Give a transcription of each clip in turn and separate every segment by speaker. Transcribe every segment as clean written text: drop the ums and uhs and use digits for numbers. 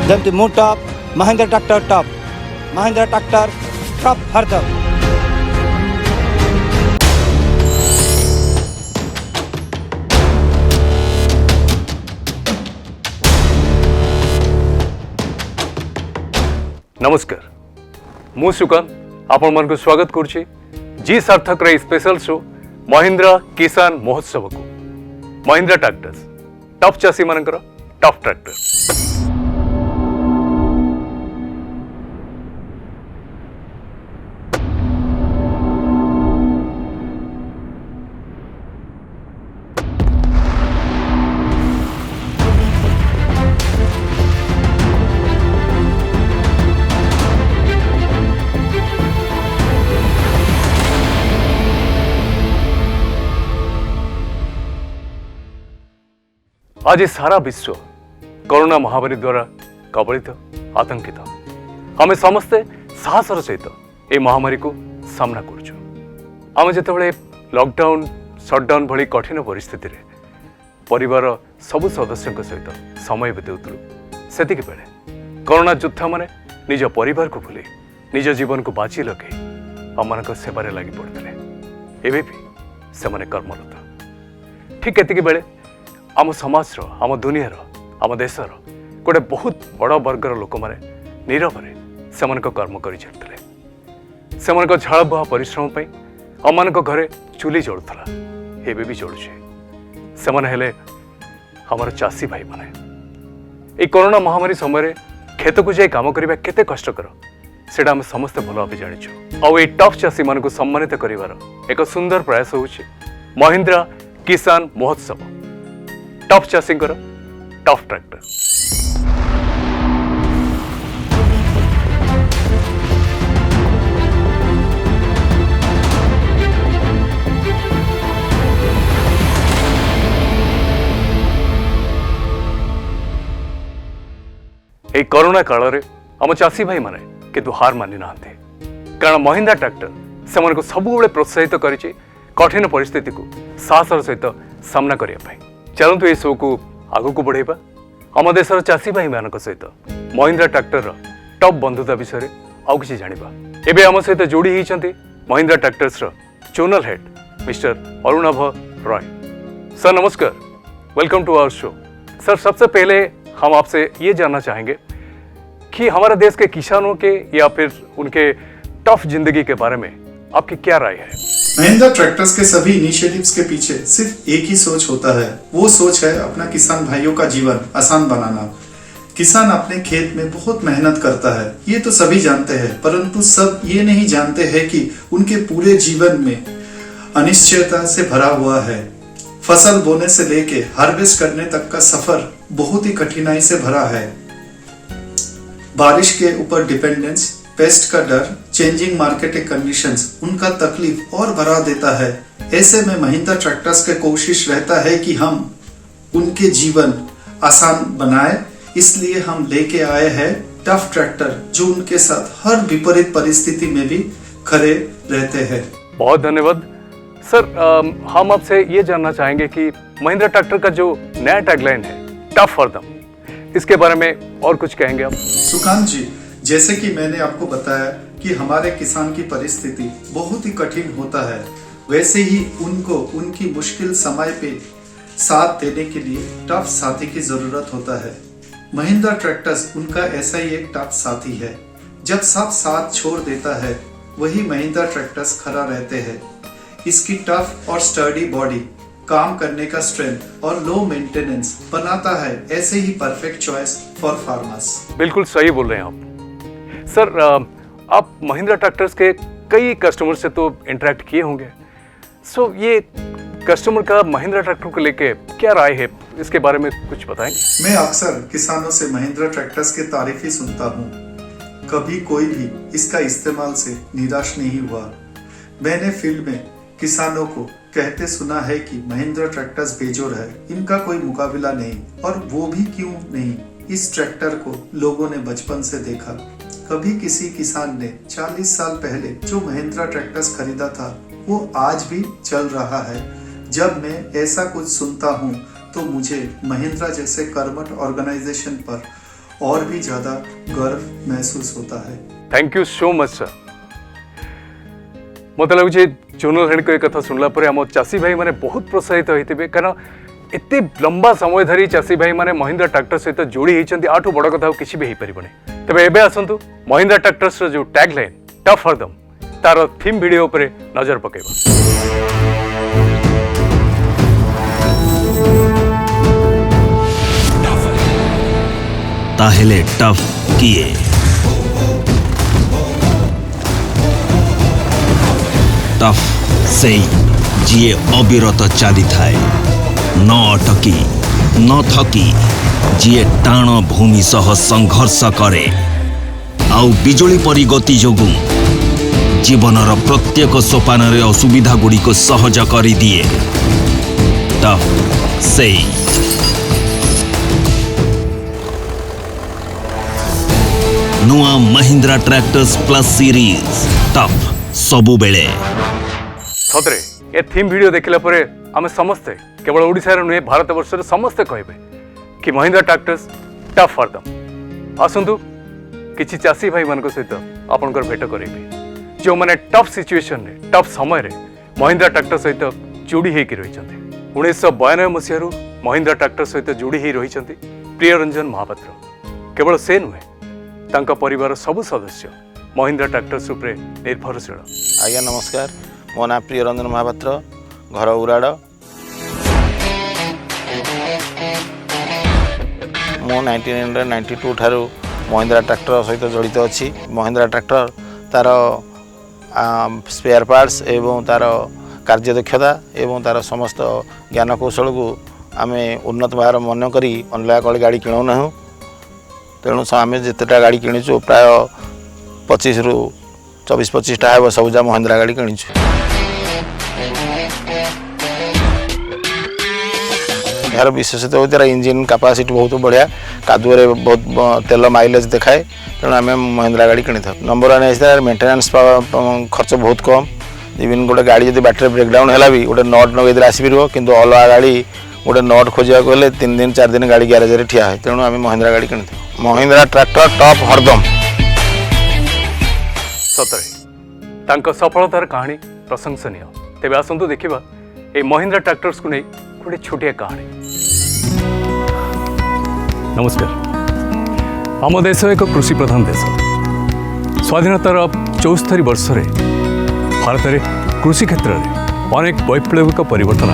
Speaker 1: ଯେମିତି ମୁଁ tough, Mahindra tractor tough, Mahindra tractor tough ହରଦମ।
Speaker 2: नमस्कार मु सुकांत आपण मन को स्वागत करुच्ची जी सार्थक रे स्पेशल शो महिंद्रा किसान महोत्सव को। महिंद्रा ट्रैक्टर्स टॉप चासी मानकर टॉप ट्रैक्टर। आज सारा विश्व कोरोना महामारी द्वारा कबलित आतंकित। आम समस्ते साहसर सहित ए महामारी को सामना करुचु। आम जिते लॉकडाउन शटडाउन भली कठिन परिस्थिति रे परिवार सबु सदस्यों सहित समय बिताउलु सेतिक बेले कोरोना योद्धा माने निज परिवार को भूली निज जीवन को बाजी लगे आम सेवारे लगी पड़ते एवं भी से कर्मरत। ठीक एतिक बेले आम समाज आम दुनिया आम देशर गोटे बहुत बड़ वर्गर लोक मैंने नीरव से कर्म कर झाड़ बुहा परिश्रम आम घरे चुली जलुला एवं भी जलुचे से आमर चाषी भाई माने कोरोना महामारी समय खेत को जाई काम करने केते कष्टकर सेटा आम समस्ते भल भाव जाचु। आउ टॉप चाषी मान को सम्मानित कर एक सुंदर प्रयास होउछि महिंद्रा किसान महोत्सव टॉप चाषी टॉप ट्रैक्टर। ए कोरोना काल रे आम चाषी भाई माने किंतु हार मानि नांते कारण महिंद्रा ट्रैक्टर से को सबुबले प्रोत्साहित करिछि कठिन परिस्थिति को साहसर सहित सामना करिया पाई। चलतु ये शो को आगु को बढ़ेबा आम देशर चाषी भाई मान सहित महिंद्रा ट्रैक्टर टॉप बंधुता विषय आउ किछि जानिबा। एबे आम सहित जोड़ी होती Mahindra tractors zonal head mister Arunabh Roy. Sir नमस्कार, welcome to our show. Sir सबसे पहले हम आपसे ये जानना चाहेंगे कि हमारे देश के किसानों के या फिर उनके टफ जिंदगी के बारे में आपकी क्या राय है।
Speaker 3: महिंद्रा ट्रैक्टर्स के सभी इनिशिएटिव्स के पीछे सिर्फ एक ही सोच होता है, वो सोच है अपना किसान भाइयों का जीवन आसान बनाना। किसान अपने खेत में बहुत मेहनत करता है, ये तो सभी जानते हैं, परंतु सब ये नहीं जानते हैं कि उनके पूरे जीवन में अनिश्चयता से भरा हुआ है। फसल बोने से लेके हार्वेस्ट करने तक का सफर बहुत ही कठिनाई से भरा है। बारिश के ऊपर डिपेंडेंस, पेस्ट का डर, चेंजिंग मार्केटिंग कंडीशंस उनका तकलीफ और बढ़ा देता है। ऐसे में महिंद्रा ट्रैक्टर्स का कोशिश रहता है कि हम उनके जीवन आसान बनाए, इसलिए हम लेके आए हैं टफ ट्रैक्टर जो उनके साथ हर विपरीत परिस्थिति में भी खड़े रहते हैं।
Speaker 2: बहुत धन्यवाद सर। हम आपसे ये जानना चाहेंगे कि महिंद्रा ट्रैक्टर का जो नया टैगलाइन है टफ फॉर देम, इसके बारे में और कुछ कहेंगे आप।
Speaker 3: सुकांत जी, जैसे कि मैंने आपको बताया कि हमारे किसान की परिस्थिति बहुत ही कठिन होता है, वैसे ही उनको उनकी मुश्किल समय पे साथ देने के लिए टफ साथी की जरूरत होता है। महिंद्रा ट्रैक्टर्स उनका ऐसा ही एक टफ साथी है। जब सब साथ छोड़ देता है वही महिंद्रा ट्रैक्टर्स खड़ा रहते हैं। इसकी टफ और स्टर्डी बॉडी, काम करने का स्ट्रेंथ और लो मेंटेनेंस बनाता है ऐसे ही परफेक्ट चॉइस फॉर फार्मर्स।
Speaker 2: बिल्कुल सही बोल रहे हैं आप सर। आप महिंद्रा ट्रैक्टर्स के कई कस्टमर से तो इंटरेक्ट किए होंगे, सो ये कस्टमर का महिंद्रा ट्रैक्टर को लेके क्या राय है, इसके बारे में कुछ बताएंगे।
Speaker 3: मैं अक्सर किसानों से महिंद्रा ट्रैक्टर्स की तारीफ ही सुनता हूँ, कभी कोई भी इसका इस्तेमाल से निराश नहीं हुआ। मैंने फील्ड में किसानों को कहते सुना है कि महिंद्रा ट्रैक्टर्स बेजोड़ है, इनका कोई मुकाबला नहीं, और वो भी क्यों नहीं, इस ट्रैक्टर को लोगों ने बचपन से देखा। कभी किसी किसान ने 40 साल पहले जो महिंद्रा ट्रैक्टर्स खरीदा था वो आज भी चल रहा है। जब मैं ऐसा कुछ सुनता हूँ तो मुझे महिंद्रा जैसे कर्मठ ऑर्गेनाइजेशन पर और भी ज़्यादा गर्व महसूस होता है।
Speaker 2: Thank you so much sir. मत लगुच चुनल हेणी को कथा शुणला आम चाषी भाई मैंने बहुत प्रोत्साहित होते हैं, कारण एत लंबा समय धरी चाषी भाई मैंने महिंद्रा ट्रैक्टर सहित जोड़ी होती। आठू बड़ कथा किसी भी हो पारे। तेज एवं आसतु महिंद्रा ट्रैक्टर्स जो tag line tough for them तार थीम वीडियो उपरे नजर पकेबा।
Speaker 4: ताहेले टफ किए टफ से जीए अविरत चली थाए न अटकी न थकी जीए टाण भूमि सह संघर्ष करे आउ बिजुली परी गति जोगु जीवनर प्रत्येक सोपान रे असुविधा गुड़ी को सहज कर दिए। टफ से नुआ Mahindra tractors plus series tough सबु बेले।
Speaker 2: सतरे ए थीम वीडियो देखला परे आमे समस्ते केवल ओडिसा रे नुहे भारत वर्ष रे समस्ते कहबे कि Mahindra tractors tough for them. आसंतु किछि चाषी भाई मान सहित आपनकर भेट करेबे जो माने टफ सिचुएशन रे टफ समय रे महिंद्रा ट्रैक्टर सहित जोड़ी हेकि रहिछन्ते। 1992 मसियारू महिंद्रा ट्रैक्टर सहित जोड़ी हेइ रहिछन्ते प्रियरंजन महापात्र। केवल से नुहे तांका परिवार सबु सदस्य महिंद्रा ट्रैक्टर्स उपरे निर्भरशील।
Speaker 5: आज्ञा नमस्कार, मो ना प्रियरंजन महापात्र, घर उराड़। मो 1992 ठारू महिंद्रा ट्रैक्टर सहित जड़ित अच्छी। महिंद्रा ट्रैक्टर तार स्पेयर पार्ट्स एवं तार कार्यदक्षता एवं तार समस्त ज्ञान कौशल को आम उन्नत भाव मन करी अनलगा कले गाड़ी किणुना। तेणु आम जितेटा गाड़ी किणुचु प्राय 25 ରୁ 24-25टा हे सबुजा महिंद्रा गाड़ी किणुचु। यार विशेषतः होता इंजिन कैपेसिटी बहुत बढ़िया, कादुअरे बहुत तेल माइलेज देखाए। तेणु आम महिंद्रा गाड़ी किणी था। नंबर 1 है मेंटेनेंस खर्च बहुत कम। इवन गोटे गाड़ी जब बैटेरी ब्रेकडाउन है भी गोटे नट नगेदे आसपार, किंतु अलगा गाड़ी गोटे नट खोजा गले 3 दिन 4 दिन गाड़ी ग्यारेज रे ठिया है। तेणु आम महिंद्रा गाड़ी किणी था। महिंद्रा ट्रैक्टर टॉप हरदम।
Speaker 2: सतरे तांका सफलतार कहानी प्रशंसनीय। तेबे आसंतु देखिबा ए महिंद्रा ट्रैक्टर्स को नहीं गोटे छोटिया कहानी। नमस्कार। आम देश एक कृषि प्रधान देश। स्वाधीनतार 74 वर्ष रे भारत में कृषि क्षेत्र में अनेक वैप्लविक परिवर्तन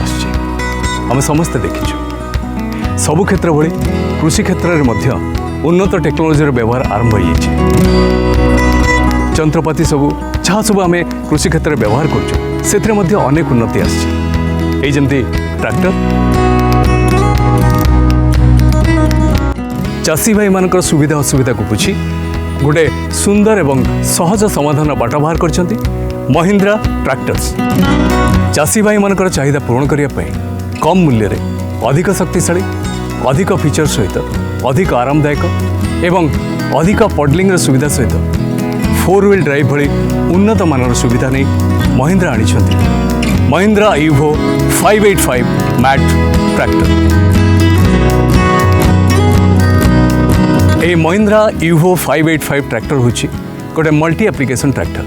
Speaker 2: आम समस्ते देखीचु। सबु क्षेत्र भली कृषि क्षेत्र में मध्य उन्नत टेक्नोलोजी व्यवहार आरंभ हो। जंत्रपाति सबू जहाँ सब आम कृषि क्षेत्र में व्यवहार कर अनेक उन्नति आमती ट्रैक्टर। चाषी भाई मान सुविधा असुविधा को बुझी गोटे सुंदर एवं सहज समाधान बाट बाहर कर महिंद्रा ट्रैक्टर्स। चाषी भाई मान चाहिदा पूरण करने कम मूल्य रे अधिक शक्तिशाली अधिक फीचर सहित अधिक आरामदायक एवं अधिक पडलिंग सुविधा सहित 4 व्हील ड्राइव भली उन्नत मानर सुविधा नहीं महिंद्रा आनी महिंद्रा यूवो 585 मैट ट्रैक्टर। ये महिंद्रा यूवो 585 ट्रैक्टर हूँ गोटे मल्टी एप्लिकेशन ट्रैक्टर।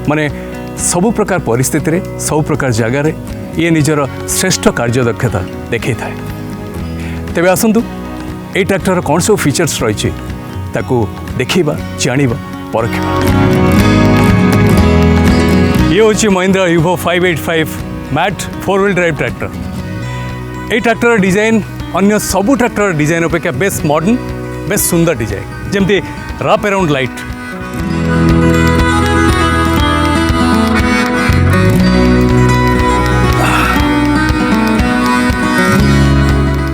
Speaker 2: माने सबु प्रकार परिस्थिति रे सबु प्रकार जगार ये निजर श्रेष्ठ कार्यदक्षता देखै थाए। तेबे आसंतु ए ट्रैक्टर कौन सब फीचर्स रही ताकू देखिबा जानिबा परखिबा। ये होची Mahindra Yuvo 585 MAT 4 wheel drive tractor. ए ट्रैक्टर डिजाइन अन्य सबु ट्रैक्टर डिजाइन अपेक्षा बेस मॉडर्न बेस सुंदर डिजाइन जमती रैप अराउंड लाइट।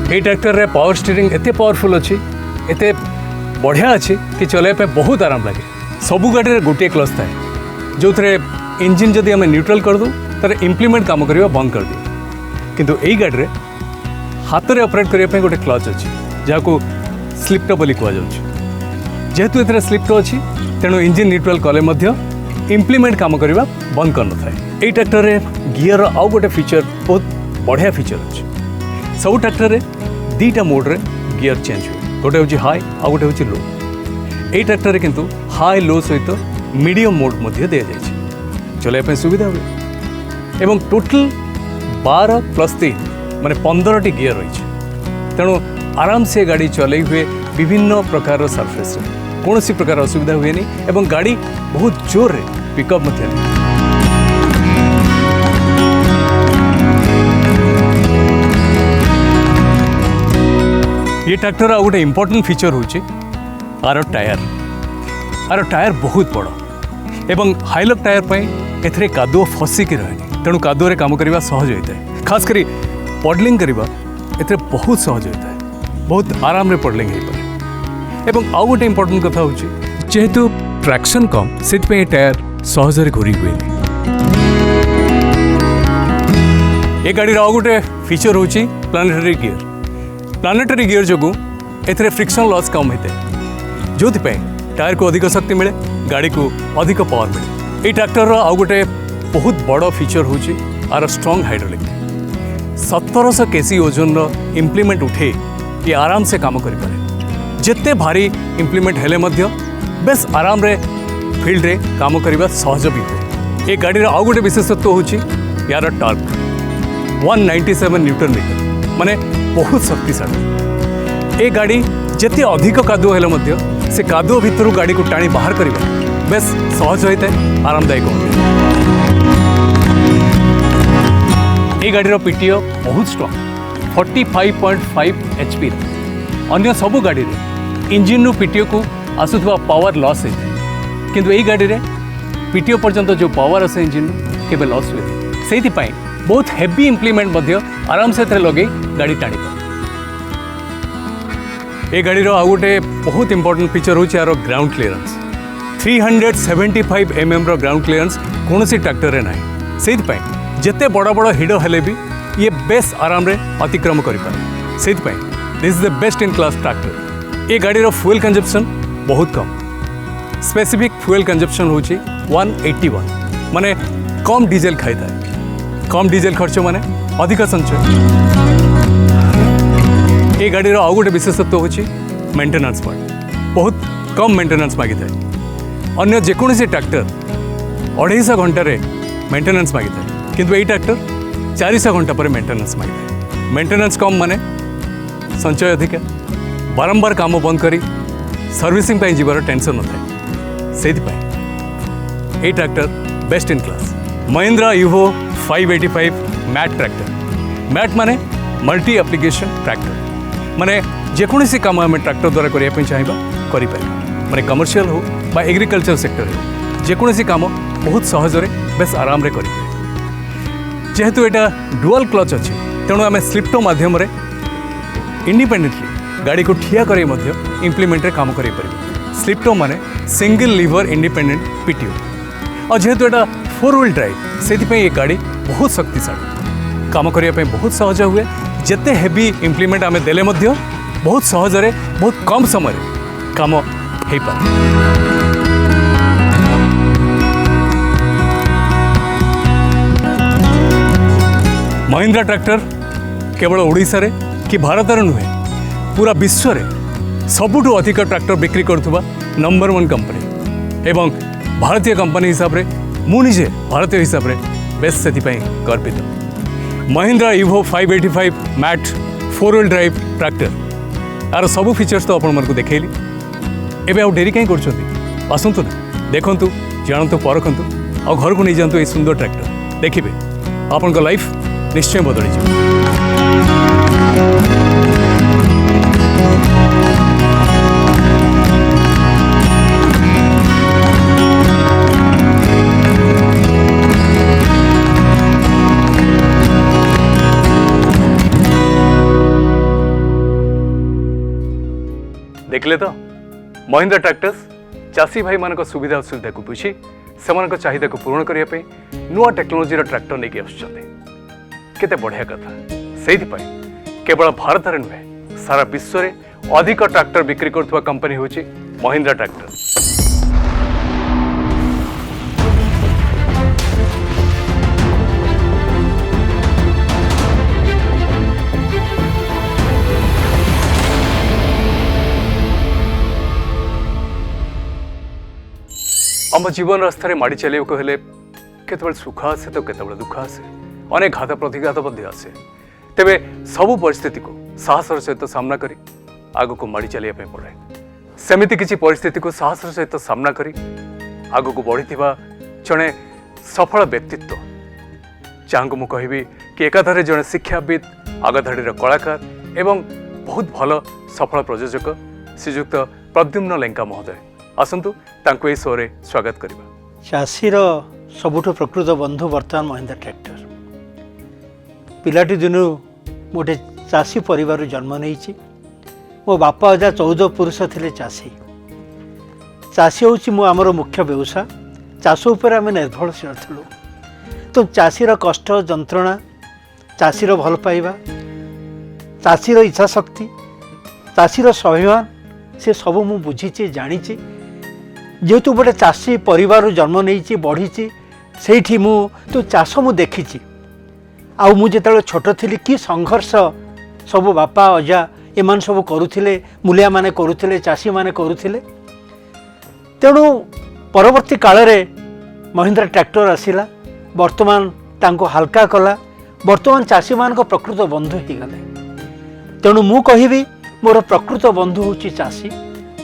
Speaker 2: ये ट्रैक्टर रे पावर स्टीयरिंग एते पावरफुल अच्छी एते बढ़िया अच्छी कि चलाइबा बहुत आराम लगे। सबू गाड़ी रे गोटे क्लच थाए जो थे इंजिन जदि आम न्यूट्रल कर दू तर इम्प्लीमेंट काम करवा बंद कर दिए। किंतु यही गाड़ी रे हाथ में ऑपरेट करने गोटे क्लच अच्छी जहाँ स्लिप टॉप बोली कहुँ। जेहेतु ए स्लिप टॉप अच्छी तेणु इंजिन न्यूट्रल कले इम्प्लीमेंट काम करवा बंद कर न था। यही ट्रैक्टर रे गियर आउ गोटे फीचर बहुत बढ़िया फीचर अच्छी। सब ट्रैक्टर रे 2टा मोड रे गियर चेंज हुए। गोटे हूँ हाई आ गोटे हूँ लो। ये ट्रैक्टर किंतु हाई लो सहित मीडियम मोड मध्य दि जाए चलैया सुविधा हुए एवं टोटल 12+3 माने 15टी गियर रही तेणु आराम से गाड़ी चलई हुए विभिन्न प्रकार सरफेस कौन सी प्रकार असुविधा हुए नहीं एवं गाड़ी बहुत जोर रे पिकअप मध्य नहीं। ये ट्रैक्टर आ गोटे इंपोर्टेंट फीचर होची आर टायर बहुत बड़ एवं हाइलक टायर पर एथरे कादुओ फसिकी रहे तेणु कादुओ काम करने सहज होता है खास करी पडलिंग करवा एथरे बहुत सहज होता है बहुत आराम रे पडलिंग हो पाए एवं आउ गोटे इंपोर्टेंट कथा होची जेहेतु ट्रैक्शन कम से टायर सहजरे घूरी हुए ये गाड़ी आउ गोटे फीचर होची प्लानेटरी गियर जो एथरे फ्रिक्शन लॉस कम होता है जो टायर को अधिक शक्ति मिले गाड़ी को अधिक पावर मिले। ये ट्रैक्टर आउ गोटे बहुत बड़ फीचर होची आर स्ट्रॉन्ग हाइड्रोलिक 1700 केजी ओजन इम्प्लीमेंट उठे ये आराम से काम करें जिते भारी इम्प्लीमेंट हेले मध्य बेस आराम रे फील्ड रे काम करने सहज भी हुए। ये गाड़ी आउ गोटे विशेषत्व होची यार टॉर्क 197 न्यूटन मीटर माने बहुत शक्तिशाली। ये गाड़ी जिते अधिक कादुओ हेले मध्य से कादुओ भितर गाड़ी को टाणी बाहर करवा बेस सहज होता है आरामदायक होता है। ये गाड़ी पीटीओ बहुत स्ट्रॉन्ग 45.5 HP अन्य सबू गाड़ी इंजिन पीटीओ को आसुवा पावर लॉस होता है किंतु यही गाड़ी रे पीटीओ पर्यंत जो पावर आसे इंजिन केबे लॉस हुए से बहुत हेवी इम्प्लीमेंट आराम से लगे गाड़ी टाणी पाए। ये गाड़ी आउ गोटे बहुत इंपोर्टेंट फीचर होची यार ground clearance 375 mm ground clearance कौन सी ट्रैक्टर ना से जिते बड़ बड़ हिड हेले भी ये बेस आराम रे अतिक्रम करें से this is the best in class tractor. ये गाड़ी फ्यूल कंजप्शन बहुत कम स्पेसिफिक फ्यूल कंजप्शन होची 181 माने कम डीजेल खाई था कम डीजेल खर्च माने अधिक संचय। ये गाड़ी आउ गोटे विशेषत्व होची मेंटेनेंस पार्ट बहुत कम मेंटेनेंस मागी था अन्य जेकोसी ट्रैक्टर 250 घंटे मेंटेनेंस मागी था किंतु ये ट्रैक्टर 400 घंटा पर मेंटेनेंस मागी था। मेंटेनेंस कम माने संचय अधिक बारंबार काम बंद करी सर्विसिंग पे जीवार टेंशन न था से ये tractor best in class. Mahindra Yuvo 585 MAT tractor MAT माने मल्टी एप्लिकेशन ट्रैक्टर माने जेकोसी काम आम ट्रैक्टर द्वारा करने चाहिए करें माने कमर्शियल हो बा एग्रीकल्चर सेक्टर हो जेकोसी काम बहुत सहजरे बेस आराम रे करें जेहेतु एटा डुअल क्लच अच्छे तेणु आम स्लिप्टो मध्यम इंडिपेंडेंटली गाड़ी को ठिया कर इम्प्लीमेंट काम कर स्लिप्टो माने सिंगल लीवर इंडिपेंडेंट पीटीओ और जेहेतु एटा 4 व्हील ड्राइव से ये गाड़ी बहुत शक्तिशाली काम करने बहुत सहज हुए जिते हेवी इम्प्लीमेंट आम देले मध्य बहुत सहजरे बहुत कम समय काम हो पाए। महिंद्रा ट्रैक्टर केवल ओडिशा रे कि भारत रे नुहे पूरा विश्व रे सबुठु अधिक ट्रैक्टर बिक्री करुवा नंबर 1 कंपनी एवं भारतीय कंपनी हिसाब रे मु निजे भारतीय हिसाब रे बेस से गर्वित। Mahindra Yuvo 585 MAT 4 wheel drive tractor यार सबू फीचर्स तो आपण को देखैली एबे आउ डेरी कहीं कर आसतु ना देखु जानतु परखु आ घर को नहीं जातु ये सुंदर ट्रैक्टर देखिए आपण लाइफ निश्चय बदली जाए। देखले तो महिंद्रा ट्रैक्टर्स चाषी भाई मान सुविधा असुविधा को बुझी से चाहिदा को पूर्ण करने नुआ टेक्नोलोजी ट्रैक्टर नहीं आसुच्चंदी केते बढ़िया कथा से केवल भारत में नुहे सारा विश्व में अधिक ट्रैक्टर बिक्री करथुवा कंपनी होची महिंद्रा ट्रैक्टर। आम जीवन रास्तार माड़ी चलिए हेले केतबेले सुख आसे तो केतबेले दुख आसे अनेक घात प्रतिघात आसे तेबे सबु परिस्थिति को साहसर सहित सामना करी आग को माड़ी चलिया पड़े सेमिति किसी परिस्थिति को साहसर सहित सामना करी आग को बढ़ी जड़े सफल व्यक्तित्व जहाँ मु कहि कि एकाधारे जड़े शिक्षाविद आगधाड़ी कलाकार एवं बहुत भल सफल प्रयोजक श्रीजुक्त प्रद्युम्न लेंका महोदय आसतु तांको ए शो रे स्वागत करबा।
Speaker 6: चाषीर सबुठ प्रकृत बंधु बर्तमान महिंद्रा ट्रैक्टर पिलाटी दिनु गोटे चाषी परिवार जन्म नहीं मो बापा अजा 14 पुरुष थिले चाषी चाषी हूँ मो आमर मुख्य व्यवसाय चाष उपर आम निर्भरशील थिलु तो चाषीर कष्ट जंत्रणा चाषीर भल पाइबा चाषीर इच्छा शक्ति चाषीर स्वाभिमान से सब मु बुझीची जानीची जेहेतु गोटे चाषी परिवार जन्म नहीं बढ़ी से मु तो चाष मु देखी आउ मु जेतबेले छोट थिली कि संघर्ष सब बापा अजा एमान सब करुथिले मूलिया माने करुथिले चाषी माने करुथिले तेणु परवर्ती काल रे महिंद्रा ट्रैक्टर आसिला वर्तमान तांको हल्का कला वर्तमान चाषी मान प्रकृत बंधु हो गले तेणु मु कहिबी मोर प्रकृत बंधु होची चाषी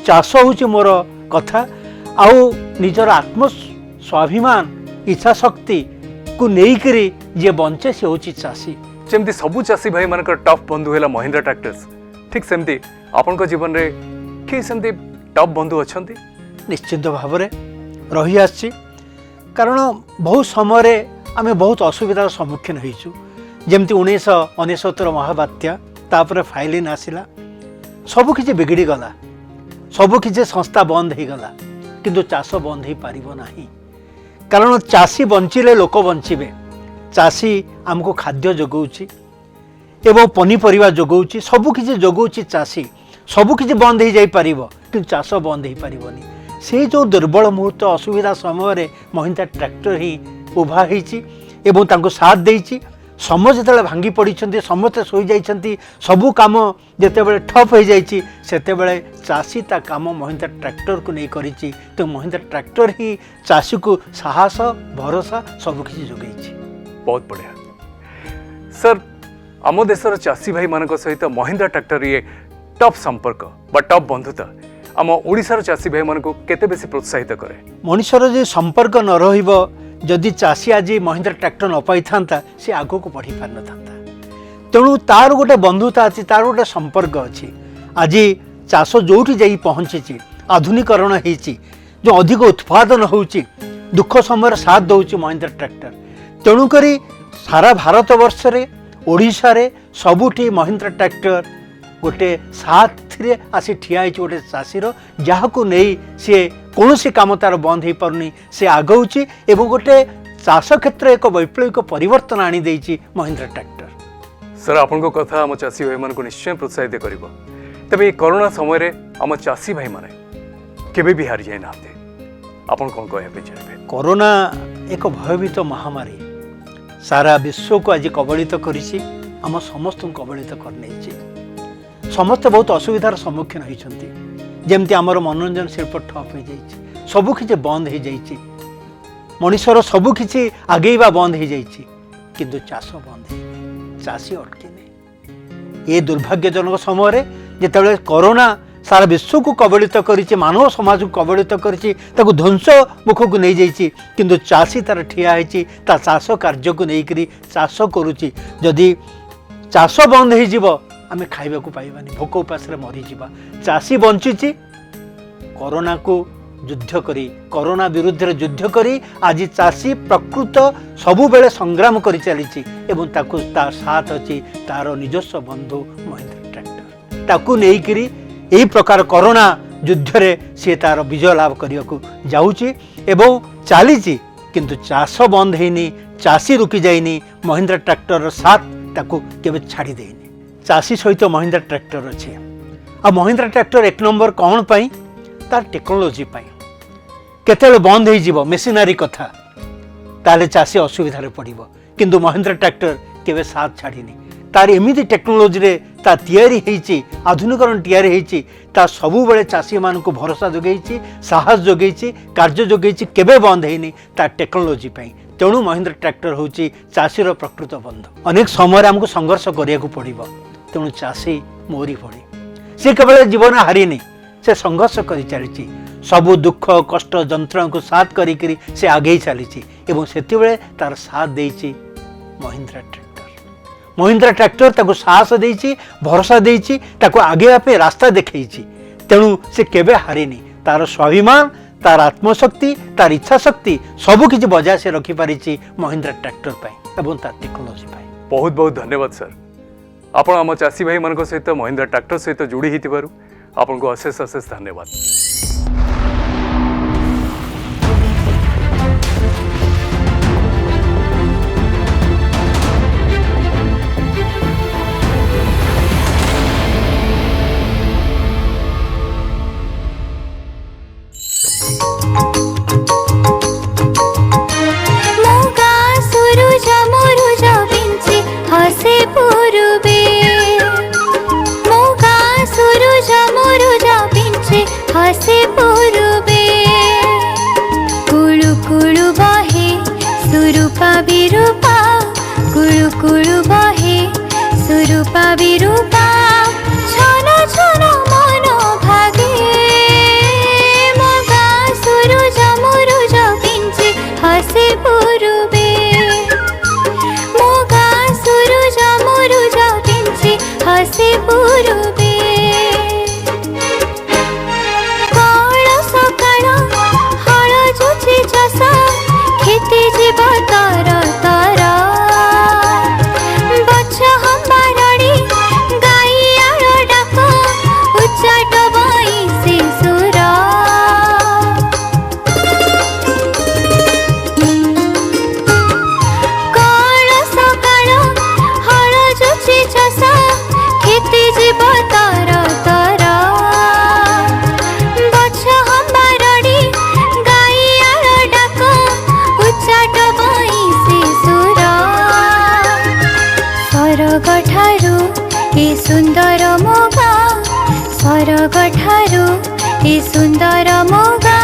Speaker 6: चाष होची मोर कथा आउ निजर आत्म स्वाभिमान इच्छा शक्ति को नेइकरी जे बंचे से होची चाषी
Speaker 2: जमती सबु चाषी भाई मान टफ बंधु है महिंद्रा ट्रैक्टर्स ठीक सेमती आपण जीवन रे कि सेमती टफ बंधु अछंती
Speaker 6: निश्चित भाव में रही आछि कारण बहुत समय आम बहुत असुविधार सम्मुखीन होइछु जमती 1969 महाबात्या तापर फाइलिन आसिला सबकि बिगड़ी गला सबकि संस्था बंद हो गला किंतु चाष बंद हो पारिबो नाही कारण चाषी बंचिले लोक बंचिबे चाषी आमको खाद्य जोगाउछि एवं पनीपरिया जोगाउछि सबकि जोगाउछि चाषी सबकि बंद हो जाई पारिबो किंतु चाष बंद हो पारिबोनी से जो दुर्बल मुहूर्त असुविधा समय महिंद्रा ट्रैक्टर ही उभा होइछि एवं तांको साथ देइछि समस्त जो भांगी पड़ी समस्ते शोई जाइछन्ति सबु काम जितेबाला ठप हो जाइछि सेतेबाला चाषी ता काम महिंद्रा ट्रैक्टर को नहीं करिछि तो महिंद्रा ट्रैक्टर ही चाषी को साहस भरोसा सबकि जोगाइछि।
Speaker 2: बहुत बढ़िया सर आम देशर चाषी भाई मान सहित महिंद्रा ट्रैक्टर ये टफ संपर्क बा टफ बंधुता आम ओडिशार चाषी भाई मान केते बेसी प्रोत्साहित करे
Speaker 6: मनुष्यर जो संपर्क न रहिबो जदि चाषी आज महिंद्रा ट्रैक्टर न पाई था सी आग को बढ़ी पार न था तेणु तार गोटे बंधुता अच्छी तार गोटे संपर्क अच्छी आज चाष जोठी जाई पहुँची आधुनिकरण होती जो अधिक उत्पादन होची दुख समय साथ दौची महिंद्रा ट्रैक्टर तेणुक सारा भारत वर्ष रे ओडिशा रे सबुठी महिंद्रा ट्रैक्टर गोटे साथ रे आसी ठिया गोटे चाषीर जहाँ को नहीं सी कौन काम तार बंद हो पारनी से आगौची एवं गोटे चाष क्षेत्र एक वैप्लविक परिवर्तन आनी देइछि महिंद्रा ट्रैक्टर।
Speaker 2: सर आपण कथा आम चाषी भाई मान निश्चय प्रोत्साहित कर तेज कोरोना समय आम चाषी भाई मैंने केबे भी हारी जाए ना आपन कौन कहबे चाहे
Speaker 6: कोरोना एक भयभीत महामारी सारा विश्व को आज कबलित करिछि आम समस्त कबलित करने समस्त बहुत असुविधार सम्मुखीन होइछन्ति जेमती आमर मनोरंजन शिल्प ठप हो जाइछि सबकि बंद हो जाइछि मनुष्यर सबकि आगेवा बंद हो जाइछि किंतु चाष बंद हो चाषी अटके ये दुर्भाग्यजनक समय जितेबाला कोरोना सारा विश्व को कबलित करिछि मानव समाज को कबलित करिछि ताको ध्वंस मुख को नहीं जाइछि किंतु चाषी तार ठिया होइछि ता चाष कार्य को नहीं करी चाष करुछि जदि चाष बंद हो जिवो आमे खाइबा को पाइबानी भोक उपास मरीजा चाषी बंची कोरोना को युद्ध करी कोरोना विरुद्ध युद्ध करी आज चाषी प्रकृत सबु बेले संग्राम करी चली एवं ताकू तार साथ अच्छी तार निजस्व बंधु महिंद्रा ट्रैक्टर ताकू नहीं करी यही प्रकार कोरोना युद्ध रे सी तार विजय लाभ करने को जाऊँगी एवं चली किंतु चाष बंद होनी चाषी रुकी जाइनी महिंद्रा ट्रैक्टर साथ ताकू केबे छाड़ी देनी चाषी सहित महिंद्रा ट्रैक्टर अच्छे आ महिंद्रा ट्रैक्टर एक नंबर कौन पाई तार टेक्नोलोजी पाई केते बंद हो जीव मेसिनारी कथा ताले चाषी असुविधा पड़ो किंतु महिंद्रा ट्रैक्टर केबे साथ छाड़ीनी तार एमिति टेक्नोलोजी रे ता तैयारी हेची आधुनिकरण तैयारी हेची ता सबु बेले चाषी मान को भरोसा जोगेची साहस जोगेची कार्य जोगेची केबे बंद हेनी ता टेक्नोलोजी पई। तेणु महिंद्रा ट्रैक्टर होची चाषीर प्रकृत बंधु। अनेक समय आमको संघर्ष करिया को पड़िबो, तेणु चाषी मोरी पड़ी से केवल जीवन हारिनी, से संघर्ष करी चली सबु दुख कष्ट जंत्रणा को साथ करी से आगे चली एवं सेतिबेले तार साथ देइची महिंद्रा ट्रैक्टर। महिंद्रा ट्रैक्टर ताको साहस देइची भरोसा देइची ताको आगे पे रास्ता देखैची। तेणु से केबे हारिनी, तार स्वाभिमान तार आत्मशक्ति तार इच्छा शक्ति सबु किछि बजाय से रखी पारिची महिंद्रा ट्रैक्टर पाई एवं तार टेक्नोलोजी पाई।
Speaker 2: बहुत बहुत धन्यवाद सर। आपण आम चाषी भाई मान सहित महिंद्रा ट्रैक्टर सहित जोड़ी होइतिबारु आपनको अशेष अशेष धन्यवाद।
Speaker 7: हसे पूर्वे कुळु कुळु बहे सुरूपा विरूपा कुळु कुळु बहे सुरूपा विरूपा छन छन मन भागे मगा सुरुज मुरुज पिंचे हसे पूर्वे मगा सुरुज मुरुज पिंचे हसे पूर्वे खेती जीव तार तार बच्छ हमारी गाइयार डाक उच्चाट बाई से सुरा कण सकाळ हळ जोची चाष खेती जीव तार तार बच्छ हमारी गाइयार डाक उच्चाट बाई से सुरा स्वर्ग ठारू ए सुंदर मोगा स्वर्ग ठारू ए सुंदर मोगा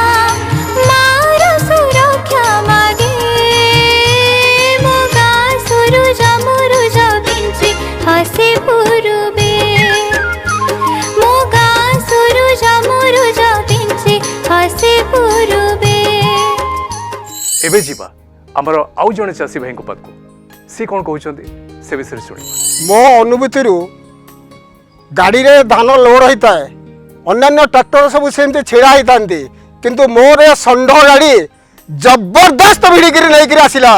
Speaker 7: मार सुरक्षा मागे मोगा सुरुज मुरुज पिंचे हसे पूर्वे मोगा सुरुज मुरुज पिंचे हसे पूर्वे।
Speaker 2: एबे जीवा आमर आउ जने चाषी भाई पाखु सी कौन कहते से विषय शुणा।
Speaker 8: मो अनुभूति गाड़ी रे धान लोड होता है अन्य ट्रैक्टर सब सेमती छिड़ा होता किंतु मोर षंढ गाड़ी जबरदस्त भिड़िकी नहीं आसला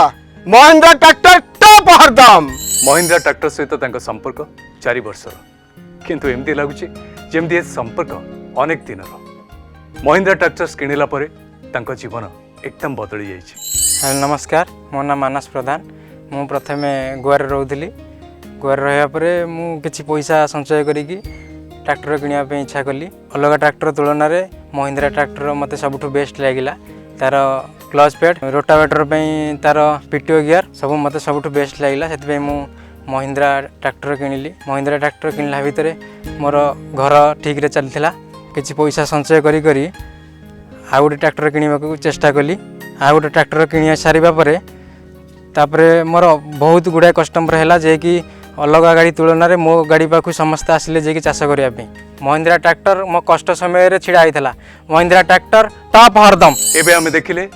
Speaker 8: महिंद्रा ट्रैक्टर टॉप हरदम।
Speaker 2: महिंद्रा ट्रैक्टर सहित तांका संपर्क 4 वर्षर किंतु एमती लगुच जमती संपर्क अनेक दिन। महिंद्रा ट्रैक्टर्स किणिला परे तांका जीवन एकदम बदली जाइए।
Speaker 9: नमस्कार, मो नाम मानस प्रधान। मु प्रथम गोवार रोली। गोवार रहा मु किछि पैसा संचय करिकी ट्रैक्टर किनिया इच्छा कली। अलग ट्रैक्टर तुलन में महिंद्रा ट्रैक्टर मते सबुठु बेस्ट लगिला। तार क्लच पैड रोटावेटर तार पीटीओ गियर सब मते सबुठु बेस्ट लगिला। से मु महिंद्रा ट्रैक्टर किनिली। महिंद्रा ट्रैक्टर किनला भितर मोर घर ठीक रे चलथिला। किछि पैसा संचय करी करी आ गोटे ट्रैक्टर किणवाक चेष्टा कली। आ गोटे ट्रैक्टर किणिया सारिबा परे तापरे मोर बहुत गुड़ाए कस्टमर है जे कि अलग गाड़ी तुलन में मो गाड़ी पाखु समस्त आसिले जे कि चाष करने। महिंद्रा ट्रैक्टर मो कष्ट समय रे छिड़ा होता। महिंद्रा ट्रैक्टर टॉप हरदम।
Speaker 2: एबे आमे देखिले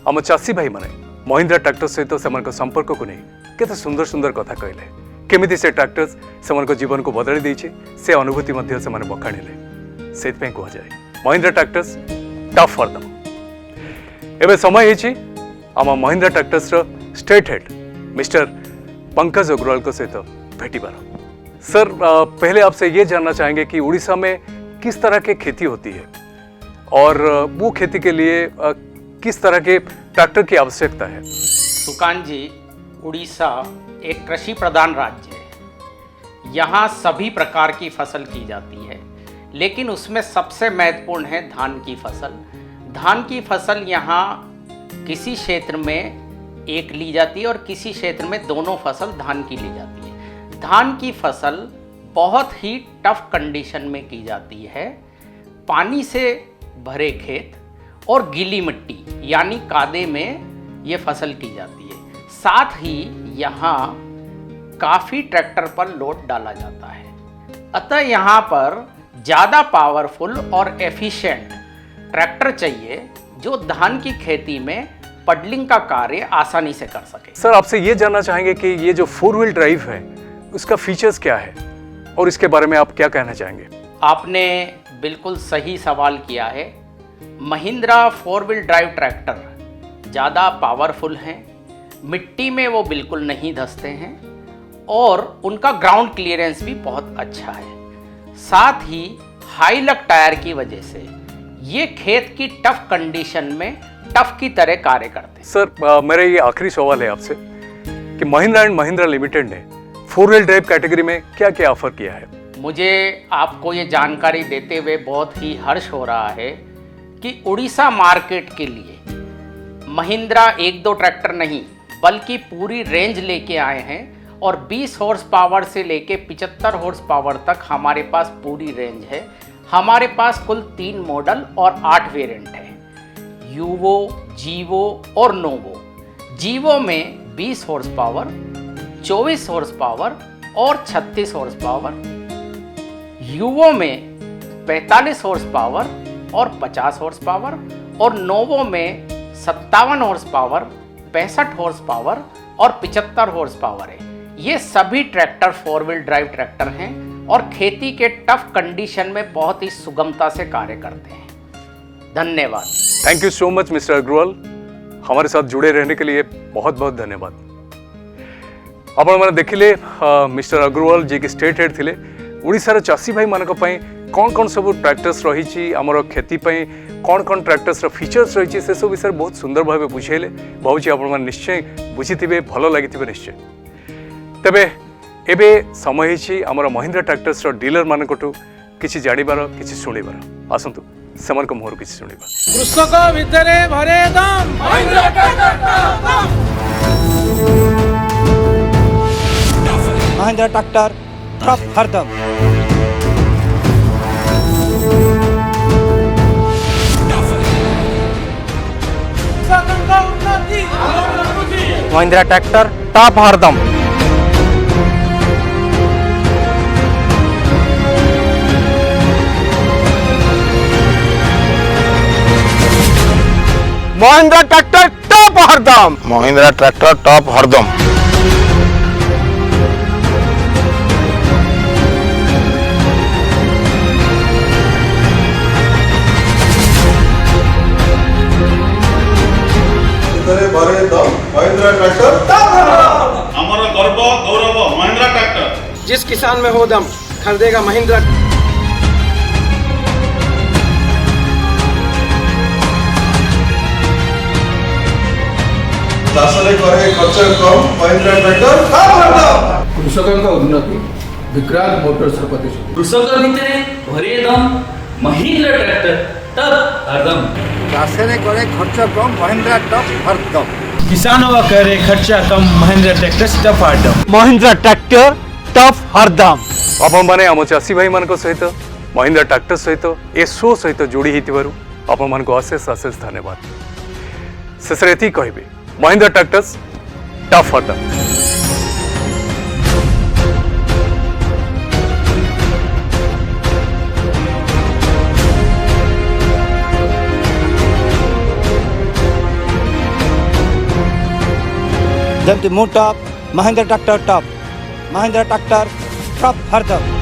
Speaker 2: आम चाषी भाई माने महिंद्रा ट्रैक्टर सहित से संपर्क को नहीं केते सुंदर सुंदर कथा कहले। केमिति से ट्रैक्टर्स से जीवन को बदली देइछे से अनुभूति मध्य से बखाणिले। सेतपे कह जाए महिंद्रा ट्रैक्टर्स टॉप हरदम। एबे समय हेछि आम महिंद्रा ट्रैक्टर्स रो state head mister Pankaj Agarwal को सहित भेटिबार। सर पहले आपसे ये जानना चाहेंगे कि उड़ीसा में किस तरह की खेती होती है और वो खेती के लिए किस तरह के ट्रैक्टर की आवश्यकता है।
Speaker 10: सुकांत जी, उड़ीसा एक कृषि प्रधान राज्य है। यहाँ सभी प्रकार की फसल की जाती है, लेकिन उसमें सबसे महत्वपूर्ण है धान की फसल। धान की फसल यहाँ किसी क्षेत्र में एक ली जाती है और किसी क्षेत्र में दोनों फसल धान की ली जाती है। धान की फसल बहुत ही टफ कंडीशन में की जाती है। पानी से भरे खेत और गीली मिट्टी यानी कादे में ये फसल की जाती है। साथ ही यहाँ काफ़ी ट्रैक्टर पर लोड डाला जाता है, अतः यहाँ पर ज़्यादा पावरफुल और एफिशिएंट ट्रैक्टर चाहिए जो धान की खेती में पडलिंग का कार्य आसानी से कर सके।
Speaker 2: सर, आपसे ये जानना चाहेंगे कि ये जो 4 व्हील ड्राइव है उसका फीचर्स क्या है और इसके बारे में आप क्या कहना चाहेंगे?
Speaker 10: आपने बिल्कुल सही सवाल किया है। महिंद्रा 4 व्हील ड्राइव ट्रैक्टर ज़्यादा पावरफुल हैं, मिट्टी में वो बिल्कुल नहीं धंसते हैं और उनका ग्राउंड क्लियरेंस भी बहुत अच्छा है। साथ ही हाई लक टायर की वजह से ये खेत की टफ कंडीशन में टफ की तरह कार्य करते हैं।
Speaker 2: सर, मेरा ये आखिरी सवाल है आपसे कि महिंद्रा एंड महिंद्रा लिमिटेड ने 4 व्हील ड्राइव कैटेगरी में क्या क्या ऑफर किया है?
Speaker 10: मुझे आपको ये जानकारी देते हुए बहुत ही हर्ष हो रहा है कि उड़ीसा मार्केट के लिए महिंद्रा 1-2 ट्रैक्टर नहीं बल्कि पूरी रेंज लेके आए हैं और 20 हॉर्स पावर से लेके 75 हॉर्स पावर तक हमारे पास पूरी रेंज है। हमारे पास कुल 3 मॉडल और 8 वेरिएंट है, यूवो, जीवो और नोवो। जीवो में 20 हॉर्स पावर, 24 हॉर्स पावर और 36 हॉर्स पावर, यूवो में 45 हॉर्स पावर और 50 हॉर्स पावर और नोवो में 57 हॉर्स पावर, 65 हॉर्स पावर और 75 हॉर्स पावर है। ये सभी ट्रैक्टर 4 व्हील ड्राइव ट्रैक्टर हैं और खेती के टफ कंडीशन में बहुत ही सुगमता से कार्य करते हैं। धन्यवाद।
Speaker 2: Thank you so much mister Agarwal, हमारे साथ जुड़े रहने के लिए बहुत बहुत धन्यवाद। आपण देखिले मिस्टर अग्रवाल जी की स्टेट हेड थिले ओडिशार चाषी भाई मानक पई कौन कौन सब ट्रैक्टर्स रही आमर खेती पई कौन कौन ट्रैक्टर्स फीचर्स रही से सब विषय बहुत सुंदर भाव बुझेले। भावुची आपण निश्चय बुझीथिबे, भल लागिथिबे निश्चय। तेबे एबे समय हिची आमर महिंद्रा ट्रैक्टर्स डीलर मानकटू किछि जानिबार किछि सुनिबार। आसंतु सेमान को मोहर किछि सुनिबा।
Speaker 11: कृषक भितरे भरे दम Mahindra tractor,
Speaker 1: Mahindra tractor tough हरदम।
Speaker 9: महिंद्रा ट्रैक्टर टॉप हरदम।
Speaker 8: महिंद्रा ट्रैक्टर टॉप हरदम।
Speaker 5: महिंद्रा ट्रैक्टर टॉप हरदम।
Speaker 3: भरे दम महिंद्रा ट्रैक्टर हमारा गर्व गौरव महिंद्रा ट्रैक्टर।
Speaker 11: जिस किसान में हो दम खरीदेगा महिंद्रा।
Speaker 3: चाषरे करे खर्च कम महिंद्रा ट्रैक्टर
Speaker 11: कृषकों का उन्नति विक्रांत मोटर्स प्रतिष्ठित।
Speaker 12: कृषक भितर भरे दम महिंद्रा ट्रैक्टर टॉप हरदम।
Speaker 1: चाषरे करे खर्च कम महिंद्रा टफ हरदम।
Speaker 11: किसानों का करे खर्चा कम महिंद्रा ट्रैक्टर टॉप हरदम।
Speaker 6: महिंद्रा ट्रैक्टर टफ हरदम।
Speaker 2: आपण माने आम चाषी भाई मान सहित महिंद्रा ट्रैक्टर सहित ए शो सहित जोड़ी होइतिबारु आपण मान अशेष अशेष धन्यवाद। शेष एति कहबे महिंद्रा ट्रैक्टर्स टफ हरदम।
Speaker 1: जमती मोटॉप Mahindra tractor tough, Mahindra tractor tough हरदम।